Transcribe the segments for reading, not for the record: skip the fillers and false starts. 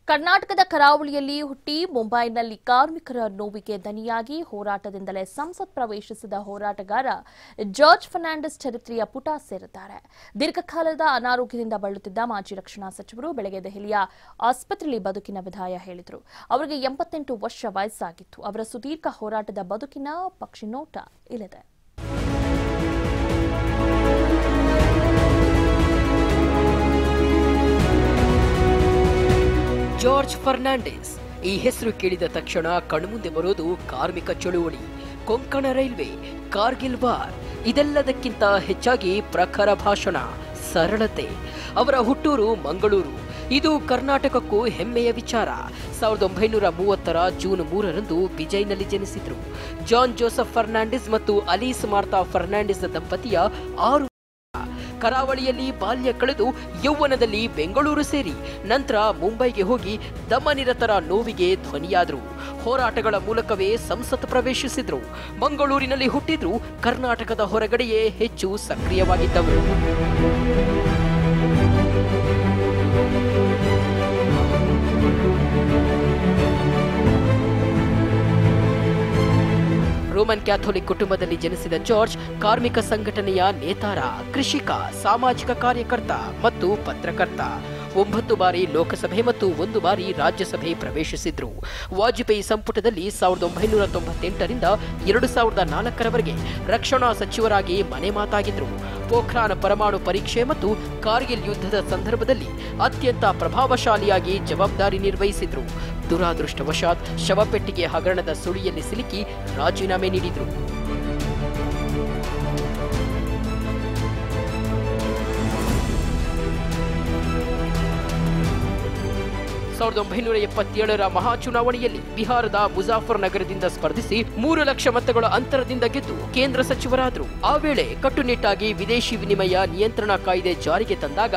ಕರ್ನಾಟಕದ ಕರಾವಳಿಯಲ್ಲಿ ಹುಟ್ಟಿ ಮುಂಬೈನಲ್ಲಿ ಕಾರ್ಮಿಕರ ನೋವಿಗೆ ದನಿಯಾಗಿ ಹೋರಾಟದಿಂದಲೇ ಸಂಸತ್ ಪ್ರವೇಶಿಸಿದ ಹೋರಾಟಗಾರ ಜಾರ್ಜ್ ಫರ್ನಾಂಡಿಸ್ ಚರಿತ್ರೆಯ ಪುಟ ಸೇರಿದ್ದಾರೆ. ದೀರ್ಘಕಾಲದ ಅನಾರೋಗ್ಯದಿಂದ ಬಳಲುತ್ತಿದ್ದ ಮಾಜಿ ರಕ್ಷಣಾ ಸಚಿವರು ಬೆಳಗ್ಗೆ ದೆಹಲಿಯ ಆಸ್ಪತ್ರೆಯಲ್ಲಿ ಬದುಕಿನ ವಿದಾಯ ಹೇಳಿದರು. ಅವರಿಗೆ 88 ವರ್ಷ ವಯಸ್ಸಾಗಿತ್ತು. ಅವರ ಸುದೀರ್ಘ ಹೋರಾಟದ ಬದುಕಿನ ಪಕ್ಷಿನೋಟ ಇಲ್ಲಿದೆ. ಜಾರ್ಜ್ ಫರ್ನಾಂಡಿಸ್ ಈ ಹೆಸರು ಕೇಳಿದ ತಕ್ಷಣ ಕಣ್ಮುಂದೆ ಬರೋದು ಕಾರ್ಮಿಕ ಚಳುವಳಿ, ಕೊಂಕಣ ರೈಲ್ವೆ, ಕಾರ್ಗಿಲ್ ವಾರ್. ಇದೆಲ್ಲದಕ್ಕಿಂತ ಹೆಚ್ಚಾಗಿ ಪ್ರಖರ ಭಾಷಣ, ಸರಳತೆ. ಅವರ ಹುಟ್ಟೂರು ಮಂಗಳೂರು. ಇದು ಕರ್ನಾಟಕಕ್ಕೂ ಹೆಮ್ಮೆಯ ವಿಚಾರ. 1930 ಜೂನ್ 3ರಂದು ಬಿಜೈನಲ್ಲಿ ಜನಿಸಿದ್ರು. ಜಾನ್ ಜೋಸೆಫ್ ಫರ್ನಾಂಡಿಸ್ ಮತ್ತು ಅಲೀಸ್ ಮಾರ್ತಾ ಫರ್ನಾಂಡಿಸ್ ದಂಪತಿಯ 6 ಕರಾವಳಿಯಲ್ಲಿ ಬಾಲ್ಯ ಕಳೆದು ಯೌವನದಲ್ಲಿ ಬೆಂಗಳೂರು ಸೇರಿ ನಂತರ ಮುಂಬೈಗೆ ಹೋಗಿ ದಮನಿರತರ ನೋವಿಗೆ ಧ್ವನಿಯಾದರು. ಹೋರಾಟಗಳ ಮೂಲಕವೇ ಸಂಸತ್ ಪ್ರವೇಶಿಸಿದ್ರು. ಮಂಗಳೂರಿನಲ್ಲಿ ಹುಟ್ಟಿದ್ರು. ಕರ್ನಾಟಕದ ಹೊರಗಡೆಯೇ ಹೆಚ್ಚು ಸಕ್ರಿಯವಾಗಿದ್ದವರು. ರೋಮನ್ ಕ್ಯಾಥೋಲಿಕ್ ಕುಟುಂಬದಲ್ಲಿ ಜನಿಸಿದ ಜಾರ್ಜ್ ಕಾರ್ಮಿಕ ಸಂಘಟನೆಯ ನೇತಾರ, ಕೃಷಿಕ, ಸಾಮಾಜಿಕ ಕಾರ್ಯಕರ್ತ ಮತ್ತು ಪತ್ರಕರ್ತ. 9 ಬಾರಿ ಲೋಕಸಭೆ ಮತ್ತು 1 ಬಾರಿ ರಾಜ್ಯಸಭೆ ಪ್ರವೇಶಿಸಿದ್ರು. ವಾಜಪೇಯಿ ಸಂಪುಟದಲ್ಲಿ 1998ರಿಂದ 2004ರವರೆಗೆ ರಕ್ಷಣಾ ಸಚಿವರಾಗಿ ಮನೆ ಮಾತಾಗಿದ್ರು. ಪೋಖ್ರಾನ್ ಪರಮಾಣು ಪರೀಕ್ಷೆ ಮತ್ತು ಕಾರ್ಗಿಲ್ ಯುದ್ಧದ ಸಂದರ್ಭದಲ್ಲಿ ಅತ್ಯಂತ ಪ್ರಭಾವಶಾಲಿಯಾಗಿ ಜವಾಬ್ದಾರಿ ನಿರ್ವಹಿಸಿದ್ರು. ದುರಾದೃಷ್ಟವಶಾತ್ ಶವಪೆಟ್ಟಿಗೆ ಹಗರಣದ ಸುಳಿಯಲ್ಲಿ ಸಿಲುಕಿ ರಾಜೀನಾಮೆ ನೀಡಿದ್ರು. ಸಾವಿರದ 1977ರ ಮಹಾ ಚುನಾವಣೆಯಲ್ಲಿ ಬಿಹಾರದ ಮುಜಾಫರ್ ನಗರದಿಂದ ಸ್ಪರ್ಧಿಸಿ 3 ಲಕ್ಷ ಮತಗಳ ಅಂತರದಿಂದ ಗೆದ್ದು ಕೇಂದ್ರ ಸಚಿವರಾದರು. ಆ ವೇಳೆ ಕಟ್ಟುನಿಟ್ಟಾಗಿ ವಿದೇಶಿ ವಿನಿಮಯ ನಿಯಂತ್ರಣ ಕಾಯ್ದೆ ಜಾರಿಗೆ ತಂದಾಗ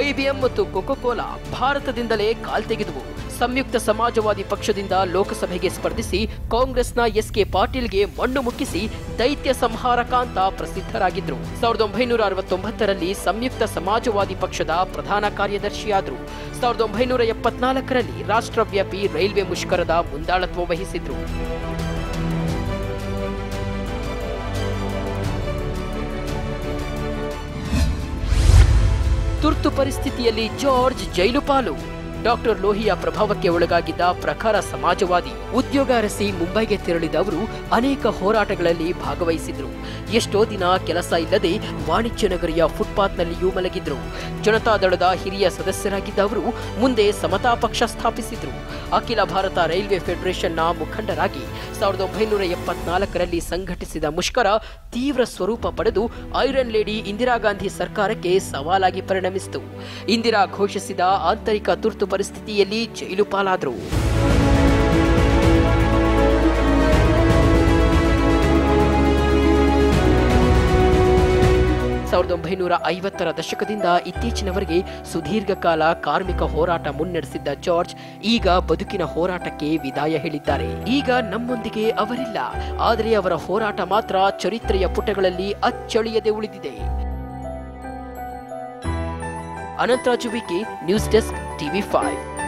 ಐಬಿಎಂ ಮತ್ತು ಕೊಕೊಕೋಲಾ ಭಾರತದಿಂದಲೇ ಕಾಲ್ತೆಗೆದವು. ಸಂಯುಕ್ತ ಸಮಾಜವಾದಿ ಪಕ್ಷದಿಂದ ಲೋಕಸಭೆಗೆ ಸ್ಪರ್ಧಿಸಿ ಕಾಂಗ್ರೆಸ್ನ ಎಸ್ಕೆ ಪಾಟೀಲ್ಗೆ ಮಣ್ಣು ಮುಕ್ಕಿಸಿ ದೈತ್ಯ ಸಂಹಾರಕ ಅಂತ ಪ್ರಸಿದ್ಧರಾಗಿದ್ರು. 1969ರಲ್ಲಿ ಸಂಯುಕ್ತ ಸಮಾಜವಾದಿ ಪಕ್ಷದ ಪ್ರಧಾನ ಕಾರ್ಯದರ್ಶಿಯಾದರು. 1974ರಲ್ಲಿ ರಾಷ್ಟ್ರವ್ಯಾಪಿ ರೈಲ್ವೆ ಮುಷ್ಕರದ ಮುಂದಾಳತ್ವ ವಹಿಸಿದ್ರು. ತುರ್ತು ಪರಿಸ್ಥಿತಿಯಲ್ಲಿ ಜಾರ್ಜ್ ಜೈಲು ಪಾಲು. ಡಾಕ್ಟರ್ ಲೋಹಿಯಾ ಪ್ರಭಾವಕ್ಕೆ ಒಳಗಾಗಿದ್ದ ಪ್ರಖರ ಸಮಾಜವಾದಿ. ಉದ್ಯೋಗ ಅರಸಿ ಮುಂಬೈಗೆ ತೆರಳಿದ ಅವರು ಅನೇಕ ಹೋರಾಟಗಳಲ್ಲಿ ಭಾಗವಹಿಸಿದ್ರು. ಎಷ್ಟೋ ದಿನ ಕೆಲಸ ಇಲ್ಲದೆ ವಾಣಿಜ್ಯ ನಗರಿಯ ಫುಟ್ಪಾತ್ನಲ್ಲಿಯೂ ಮಲಗಿದ್ರು. ಜನತಾದಳದ ಹಿರಿಯ ಸದಸ್ಯರಾಗಿದ್ದ ಅವರು ಮುಂದೆ ಸಮತಾ ಪಕ್ಷ ಸ್ಥಾಪಿಸಿದ್ರು. ಅಖಿಲ ಭಾರತ ರೈಲ್ವೆ ಫೆಡರೇಷನ್ನ ಮುಖಂಡರಾಗಿ 1974ರಲ್ಲಿ ಸಂಘಟಿಸಿದ ಮುಷ್ಕರ ತೀವ್ರ ಸ್ವರೂಪ ಪಡೆದು ಐರನ್ ಲೇಡಿ ಇಂದಿರಾ ಗಾಂಧಿ ಸರ್ಕಾರಕ್ಕೆ ಸವಾಲಾಗಿ ಪರಿಣಮಿಸಿತು. ಇಂದಿರಾ ಘೋಷಿಸಿದ ಆಂತರಿಕ ತುರ್ತು ಪರಿಸ್ಥಿತಿಯಲ್ಲಿ ಜೈಲು ಪಾಲಾದರು. 1950ರ ದಶಕದಿಂದ ಇತ್ತೀಚಿನವರೆಗೆ ಸುದೀರ್ಘ ಕಾಲ ಕಾರ್ಮಿಕ ಹೋರಾಟ ಮುನ್ನಡೆಸಿದ್ದ ಜಾರ್ಜ್ ಈಗ ಬದುಕಿನ ಹೋರಾಟಕ್ಕೆ ವಿದಾಯ ಹೇಳಿದ್ದಾರೆ. ಈಗ ನಮ್ಮೊಂದಿಗೆ ಅವರಿಲ್ಲ, ಆದರೆ ಅವರ ಹೋರಾಟ ಮಾತ್ರ ಚರಿತ್ರೆಯ ಪುಟಗಳಲ್ಲಿ ಅಚ್ಚಳಿಯದೆ ಉಳಿದಿದೆ. ಅನಂತರಾಜು ವಿಕೆ, ನ್ಯೂಸ್ ಡೆಸ್ಕ್, TV5.